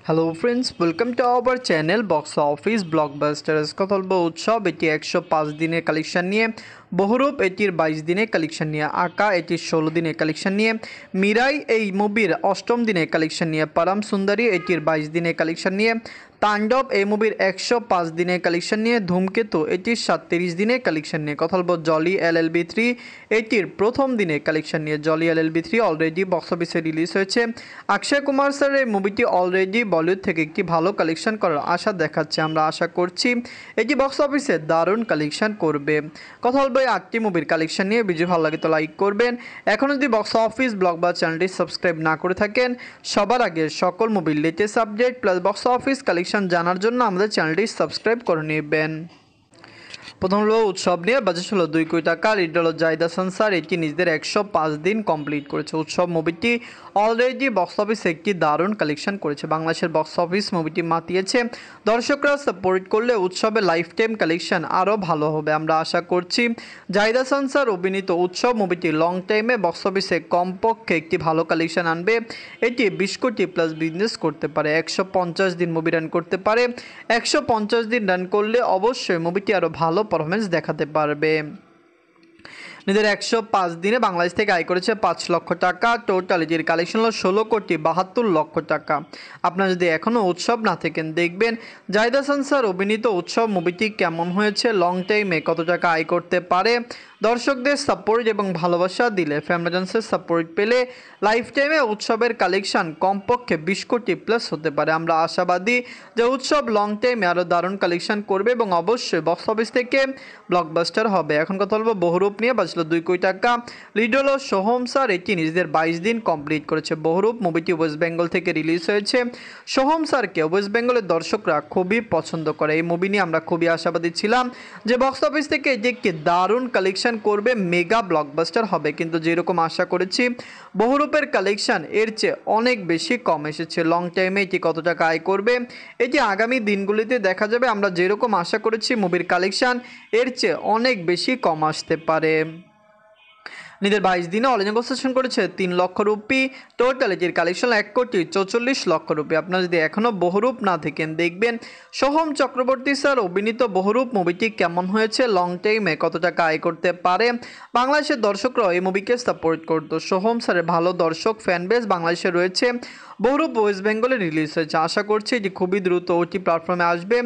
Hello friends, welcome to our channel box office blockbusters. কথা বলবো উৎসব, এটি 105 দিনের কালেকশন নিয়ে। বহুরূপ এটির 22 দিনের কালেকশন নিয়ে। আকা এটির 16 দিনের কালেকশন নিয়ে। মিরাই এই মুভির 8ম দিনের কালেকশন নিয়ে। পরম সুন্দরী এটির 22 দিনের কালেকশন নিয়ে। তাণ্ডব এই মুভির 105 দিনের কালেকশন নিয়ে। ধূমকেতু এটির 37 দিনের কালেকশন নিয়ে। কথা বলবো জলি LLB 3 এটির প্রথম দিনের কালেকশন নিয়ে। জলি LLB 3 অলরেডি বক্স অফিসে রিলিজ হয়েছে। অক্ষয় কুমার স্যার এই মুভিটি অলরেডি বলিউড থেকে একটি ভালো কালেকশন করার আশা দেখাচ্ছে। আমরা আশা করছি এটি বক্স অফিসে দারুণ কালেকশন করবে। কথা বলবো এই 8টি মুভির কালেকশন নিয়ে। ভিডিও ভালো লাগে তো লাইক করবেন। এখন যদি বক্স অফিস ব্লগ বা চ্যানেলটি সাবস্ক্রাইব না করে থাকেন, সবার আগে সকল মুভির latest update plus box office collection জানার জন্য আমাদের চ্যানেলটি সাবস্ক্রাইব করে নেবেন। প্রথম হলো উৎসব নিয়ে। বাজেট হলো 2 কোটি টাকা। লিড হলো জাহিদ হাসান স্যার, এটি নিজেদের 105 দিন কমপ্লিট করেছে। উৎসব মুভিটি অলরেডি বক্স অফিসে একটি দারুণ কালেকশন করেছে। বাংলাদেশের বক্স অফিস মুভিটি মাতিয়েছে। দর্শকরা সাপোর্ট করলে উৎসবের লাইফ টাইম কালেকশন আরও ভালো হবে। আমরা আশা করছি জাহিদ হাসান স্যার অভিনীত উৎসব মুভিটি লং টাইমে বক্স অফিসে কমপক্ষে একটি ভালো কালেকশন আনবে। এটি 20 কোটি প্লাস বিজনেস করতে পারে। 150 দিন মুভি রান করতে পারে। 150 দিন রান করলে অবশ্যই মুভিটি আরও ভালো পারফরমেন্স দেখাতে পারবে। নিজের 105 দিনে বাংলাদেশ থেকে আয় করেছে 5 লক্ষ টাকা। টোটাল এটির কালেকশন হলো 16 কোটি 72 লক্ষ টাকা। আপনারা যদি এখনও উৎসব না থাকেন, দেখবেন জাহিদ হাসান স্যার অভিনীত উৎসব মুভিটি কেমন হয়েছে, লং টাইমে কত টাকা আয় করতে পারে। দর্শকদের সাপোর্ট এবং ভালোবাসা দিলে, ফ্যামিলিজন্সের সাপোর্ট পেলে লাইফ টাইমে উৎসবের কালেকশন কমপক্ষে 20 কোটি প্লাস হতে পারে। আমরা আশাবাদী যে উৎসব লং টাইমে আরও দারুণ কালেকশন করবে এবং অবশ্যই বক্স অফিস থেকে ব্লকবাস্টার হবে। এখন কথা বলবো বহুরূপ নিয়ে। বাজলো 2 কোটি টাকা। লিড হলো সোহম স্যার, এটি নিজেদের 22 দিন কমপ্লিট করেছে। বহুরূপ মুভিটি ওয়েস্ট বেঙ্গল থেকে রিলিজ হয়েছে। সোহম স্যারকে ওয়েস্ট বেঙ্গলের দর্শকরা খুবই পছন্দ করে। এই মুভি নিয়ে আমরা খুবই আশাবাদী ছিলাম যে বক্স অফিস থেকে এটি একটি দারুণ কালেকশন করবে, মেগা ব্লকবাস্টার হবে। কিন্তু যেরকম আশা করেছি বহুরূপের কালেকশন এর চেয়ে অনেক বেশি কম এসেছে। লং টাইমে এটি কত টাকা আয় করবে এটি আগামী দিনগুলিতে দেখা যাবে। আমরা যেরকম আশা করেছি মুভির কালেকশন এর চেয়ে অনেক বেশি কম আসতে পারে। নিজের 22 দিনে অল ইন্ডিয়া সেশন করেছে 3 লক্ষ রুপি। টোটাল এটির কালেকশন 1 কোটি 44 লক্ষ রুপি। আপনারা যদি এখনও বহুরূপ না থাকেন, দেখবেন সোহম চক্রবর্তী স্যার অভিনীত বহুরূপ মুভিটি কেমন হয়েছে, লং টাইমে কত টাকা আয় করতে পারে। বাংলাদেশের দর্শকরা এই মুভিকে সাপোর্ট করতো। সোহম স্যারের ভালো দর্শক ফ্যান বেস বাংলাদেশে রয়েছে। বহুরূপ ওয়েস্ট বেঙ্গলে রিলিজ হয়েছে। আশা করছি এটি খুবই দ্রুত ওটি প্ল্যাটফর্মে আসবে।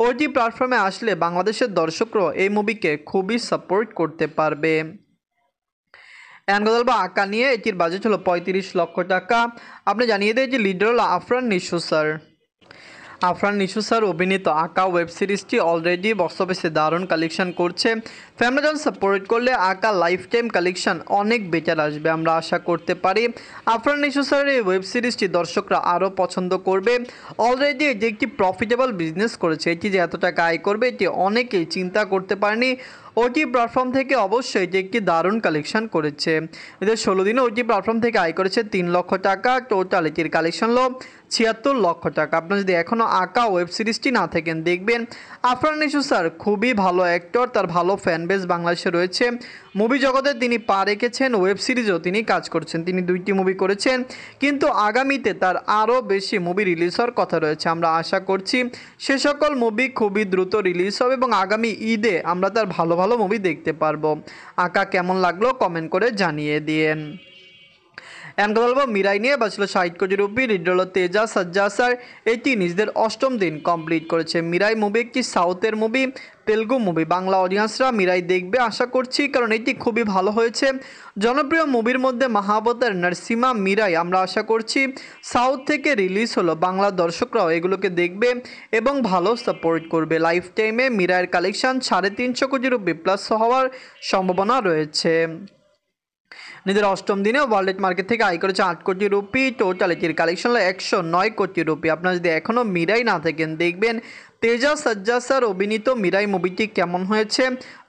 ওটি প্ল্যাটফর্মে আসলে বাংলাদেশের দর্শকরা এই মুভিকে খুবই সাপোর্ট করতে পারবে। এখন কথা বলবো আঁকা নিয়ে। এটির বাজেট হলো 35 লক্ষ টাকা। আপনি জানিয়ে দেয় যে লিডার হলো আফরান নিশো স্যার। আফরান নিশো স্যার অভিনীত আঁকা ওয়েব সিরিজটি অলরেডি বক্স অফিসে দারুণ কালেকশন করছে। ফ্যামিলিজন সাপোর্ট করলে আঁকা লাইফ টাইম কালেকশন অনেক বেটার আসবে। আমরা আশা করতে পারি আফরান নিশো স্যারের এই ওয়েব সিরিজটি দর্শকরা আরও পছন্দ করবে। অলরেডি এটি একটি প্রফিটেবল বিজনেস করেছে। এটি যে এত টাকা আয় করবে এটি অনেকেই চিন্তা করতে পারেনি। ওটি প্ল্যাটফর্ম থেকে অবশ্যই এটি একটি দারুণ কালেকশন করেছে। এদের 16 দিনে ওটি প্ল্যাটফর্ম থেকে আয় করেছে 3 লক্ষ টাকা। টোটাল এটির কালেকশন হলো 76 লক্ষ টাকা। আপনার যদি এখনও আঁকা ওয়েব সিরিজটি না থাকেন, দেখবেন আফরান নিশো স্যার খুবই ভালো অ্যাক্টর, তার ভালো ফ্যান বেস বাংলাদেশে রয়েছে। মুভি জগতে তিনি পা রেখেছেন, ওয়েব সিরিজও তিনি কাজ করছেন। তিনি 2টি মুভি করেছেন, কিন্তু আগামীতে তার আরও বেশি মুভি রিলিজ হওয়ার কথা রয়েছে। আমরা আশা করছি সে সকল মুভি খুবই দ্রুত রিলিজ হবে এবং আগামী ঈদে আমরা তার ভালো ভালো মুভি দেখতে পারবো। আঁকা কেমন লাগলো কমেন্ট করে জানিয়ে দিন। এখন কথা বলবো মিরাই নিয়ে। বাঁচলো 60 কোটি রুপি। লিড হলো তেজা সাজ্জা স্যার, এটি নিজেদের 8ম দিন কমপ্লিট করেছে। মিরাই মুভি একটি সাউথের মুভি, তেলুগু মুভি। বাংলা অডিয়েন্সরা মিরাই দেখবে আশা করছি, কারণ এটি খুবই ভালো হয়েছে। জনপ্রিয় মুভির মধ্যে মহাবতার নরসিমা মিরাই আমরা আশা করছি সাউথ থেকে রিলিজ হলো, বাংলা দর্শকরাও এগুলোকে দেখবে এবং ভালো সাপোর্ট করবে। লাইফ টাইমে মিরাইয়ের কালেকশন 350 কোটি রুপি প্লাস হওয়ার সম্ভাবনা রয়েছে। নিজের 8ম দিনে ওয়ার্ল্ড মার্কেট থেকে আয় করেছে 8 কোটি রুপি। টোটাল এটির কালেকশন হলো 109 কোটি রুপি। আপনারা যদি এখনও মিরাই না থাকেন, দেখবেন তেজা সাজ্জা স্যার অভিনীত মিরাই মুভিটি কেমন হয়েছে,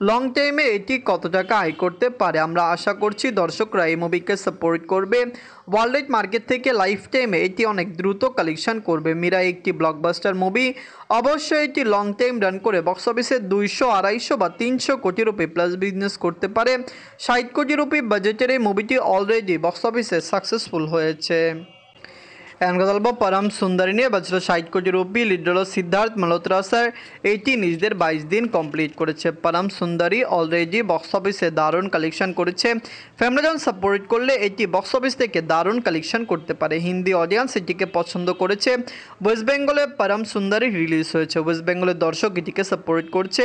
লং টাইমে এটি কত টাকা আয় করতে পারে। আমরা আশা করছি দর্শকরা এই মুভিকে সাপোর্ট করবে। ওয়ার্ল্ড মার্কেট থেকে লাইফ টাইমে এটি অনেক দ্রুত কালেকশন করবে। মিরাই একটি ব্লকবাস্টার মুভি, অবশ্যই এটি লং টাইম রান করে বক্স অফিসে 200, 250 বা 300 কোটি রুপি প্লাস বিজনেস করতে পারে। 60 কোটি রুপি বাজেটের এই মুভিটি অলরেডি বক্স অফিসে সাকসেসফুল হয়েছে। এখন কথা বলবো পরম সুন্দরী নিয়ে। বাজছিল 60 কোটি রুপি। লিড হলো সিদ্ধার্থ মালহোত্রা স্যার। এইটি নিজেদের 22 দিন কমপ্লিট করেছে। পরম সুন্দরী অলরেডি বক্স অফিসে দারুণ কালেকশন করেছে। ফ্যামিলিজন সাপোর্ট করলে এটি বক্স অফিস থেকে দারুণ কালেকশন করতে পারে। হিন্দি অডিয়েন্স এটিকে পছন্দ করেছে। ওয়েস্ট বেঙ্গলে পরম সুন্দরী রিলিজ হয়েছে। ওয়েস্ট বেঙ্গলের দর্শক এটিকে সাপোর্ট করছে।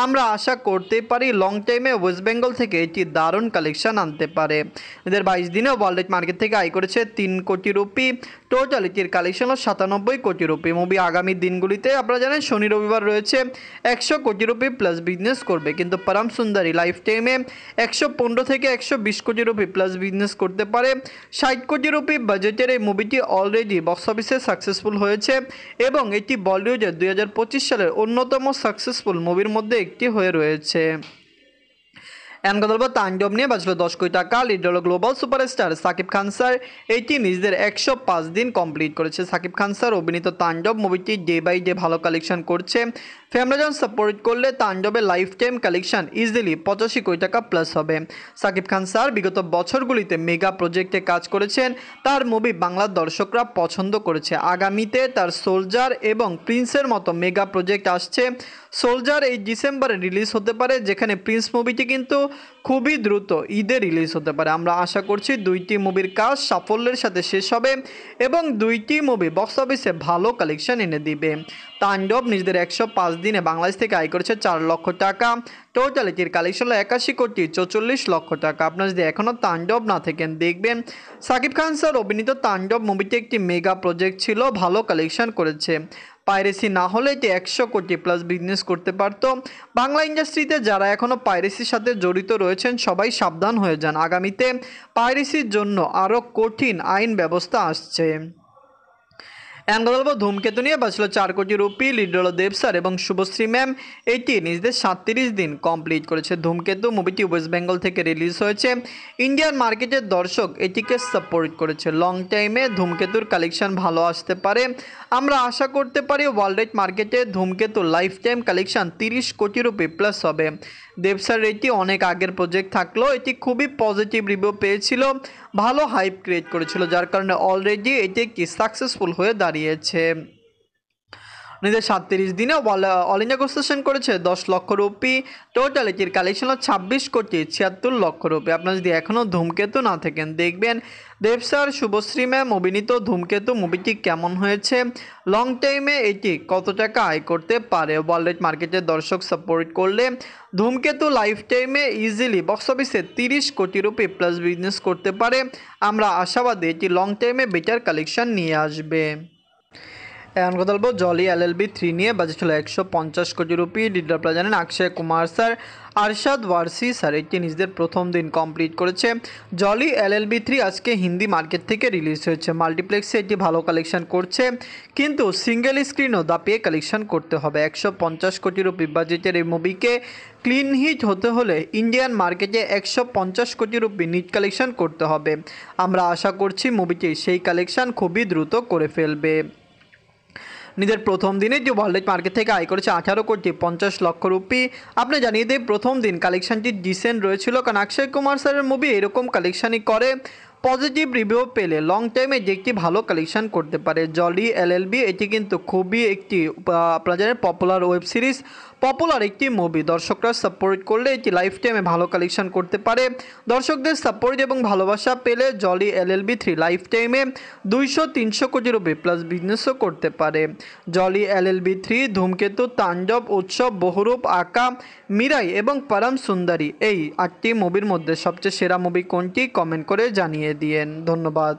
আমরা আশা করতে পারি লং টাইমে ওয়েস্ট বেঙ্গল থেকে এটি দারুণ কালেকশন আনতে পারে। এদের 22 দিনে ওয়ার্ল্ড মার্কেট থেকে আয় করেছে 3 কোটি রুপি। টোটাল এটির কালেকশন হলো 97 কোটি রুপি। মুভি আগামী দিনগুলিতে আপনারা জানেন শনি রবিবার রয়েছে 100 কোটি রুপি প্লাস বিজনেস করবে, কিন্তু পরম সুন্দরী লাইফ টাইমে 115 থেকে 120 কোটি রুপি প্লাস বিজনেস করতে পারে। 60 কোটি রুপি বাজেটের এই মুভিটি অলরেডি বক্স অফিসে সাকসেসফুল হয়েছে এবং এটি বলিউডের 2025 সালের অন্যতম সাকসেসফুল মুভির মধ্যে একটি হয়ে রয়েছে। এখন কথা বলবো তাণ্ডব নিয়ে। বাজলো 10 কোটি টাকা। লিড হলো global superstar Shakib Khan sir. এইটি নিজেদের 105 দিন কমপ্লিট করেছে। সাকিব খান স্যার অভিনীত তাণ্ডব মুভিটি ডে বাই ডে ভালো কালেকশন করছে। ফ্যামিলিজন সাপোর্ট করলে তাণ্ডবের লাইফ টাইম কালেকশন ইজিলি 85 কোটি টাকা প্লাস হবে। সাকিব খান স্যার বিগত বছরগুলিতে মেগা প্রজেক্টে কাজ করেছেন। তার মুভি বাংলার দর্শকরা পছন্দ করেছে। আগামীতে তার সোলজার এবং প্রিন্সের মতো মেগা প্রজেক্ট আসছে। সোলজার এই ডিসেম্বরে রিলিজ হতে পারে, যেখানে প্রিন্স মুভিটি কিন্তু খুবই দ্রুত ঈদে রিলিজ হতে পারে। আমরা আশা করছি দুইটি মুভির কাজ সাফল্যের সাথে শেষ হবে এবং দুইটি মুভি বক্স অফিসে ভালো কালেকশন এনে দিবে। তাণ্ডব নিজেদের 105 দিনে বাংলাদেশ থেকে আয় করেছে 4 লক্ষ টাকা। টোটাল এটির কালেকশন হলো 81 কোটি 44 লক্ষ টাকা। আপনারা যদি এখনও তাণ্ডব না থাকেন দেখবেন। সাকিব খান স্যার অভিনীত তাণ্ডব মুভিটি একটি মেগা প্রজেক্ট ছিল, ভালো কালেকশন করেছে। পাইরেসি না হলে এটি 100 কোটি প্লাস বিজনেস করতে পারতো। বাংলা ইন্ডাস্ট্রিতে যারা এখনও পাইরেসির সাথে জড়িত রয়েছেন সবাই সাবধান হয়ে যান। আগামীতে পাইরেসির জন্য আরও কঠিন আইন ব্যবস্থা আসছে। এখন কথা বলবো ধূমকেতু নিয়ে। বাঁচলো 4 কোটি রুপি। লিড হলো দেব স্যার এবং শুভশ্রী ম্যাম। এটি নিজেদের 37 দিন কমপ্লিট করেছে। ধূমকেতু মুভিটি ওয়েস্ট বেঙ্গল থেকে রিলিজ হয়েছে। ইন্ডিয়ান মার্কেটের দর্শক এটিকে সাপোর্ট করেছে। লং টাইমে ধূমকেতুর কালেকশন ভালো আসতে পারে। আমরা আশা করতে পারি ওয়ার্ল্ড মার্কেটে ধূমকেতু লাইফ টাইম কালেকশন 30 কোটি রুপি প্লাস হবে। দেব স্যার এটি অনেক আগের প্রজেক্ট থাকলেও এটি খুবই পজিটিভ রিভিউ পেয়েছিল, ভালো হাইপ ক্রিয়েট করেছিল, যার কারণে অলরেডি এটি একটি সাকসেসফুল হয়ে দাঁড়িয়েছে। নিজেদের 37 দিনে অল ইন্ডিয়া গ্রোসেশন করেছে 10 লক্ষ রুপি। টোটাল এটির কালেকশন হলো 26 কোটি 76 লক্ষ রুপি। আপনারা যদি এখনও ধূমকেতু না থাকেন দেখবেন দেব স্যার শুভশ্রী ম্যাম অভিনীত ধূমকেতু মুভিটি কেমন হয়েছে, লং টাইমে এটি কত টাকা আয় করতে পারে। ওয়ার্ল্ড মার্কেটের দর্শক সাপোর্ট করলে ধূমকেতু লাইফ টাইমে ইজিলি বক্স অফিসে 30 কোটি রুপি প্লাস বিজনেস করতে পারে। আমরা আশাবাদী এটি লং টাইমে বেটার কালেকশন নিয়ে আসবে। এখন কথা বলবো জলি LLB 3 নিয়ে। বাজেট হলো 150 কোটি রুপি। লিড আপনারা জানেন অক্ষয় কুমার স্যার, আরশাদ ওয়ারসি স্যার। এটি নিজেদের প্রথম দিন কমপ্লিট করেছে। জলি LLB 3 আজকে হিন্দি মার্কেট থেকে রিলিজ হয়েছে। মাল্টিপ্লেক্সে এটি ভালো কালেকশন করছে, কিন্তু সিঙ্গেল স্ক্রিনও দাপিয়ে কালেকশন করতে হবে। 150 কোটি রুপি বাজেটের এই মুভিকে ক্লিন হিট হতে হলে ইন্ডিয়ান মার্কেটে 150 কোটি রুপি নিট কালেকশন করতে হবে। আমরা আশা করছি মুভিটি সেই কালেকশন খুবই দ্রুত করে ফেলবে। নিজের প্রথম দিনে যে ওয়ার্ল্ড মার্কেট থেকে আয় করেছে 18 কোটি 50 লক্ষ রুপি। আপনি জানিয়ে দিই প্রথম দিন কালেকশনটি ডিসেন্ট রয়েছিল, কারণ অক্ষয় কুমার স্যারের মুভি এরকম কালেকশনই করে। পজিটিভ রিভিউ পেলে লং টাইমে যে একটি ভালো কালেকশন করতে পারে। জলি LLB এটি কিন্তু খুবই একটি আপনারা জানেন পপুলার ওয়েব সিরিজ, পপুলার একটি মুভি। দর্শকরা সাপোর্ট করলে এটি লাইফ টাইমে ভালো কালেকশন করতে পারে। দর্শকদের সাপোর্ট এবং ভালোবাসা পেলে জলি LLB 3 লাইফ টাইমে 200-300 কোটি রুপি প্লাস বিজনেসও করতে পারে। জলি LLB 3, ধূমকেতু, তাণ্ডব, উৎসব, বহুরূপ, আকা, মিরাই এবং পরম সুন্দরী এই 8টি মুভির মধ্যে সবচেয়ে সেরা মুভি কোনটি কমেন্ট করে জানিয়ে দিয়েন। ধন্যবাদ।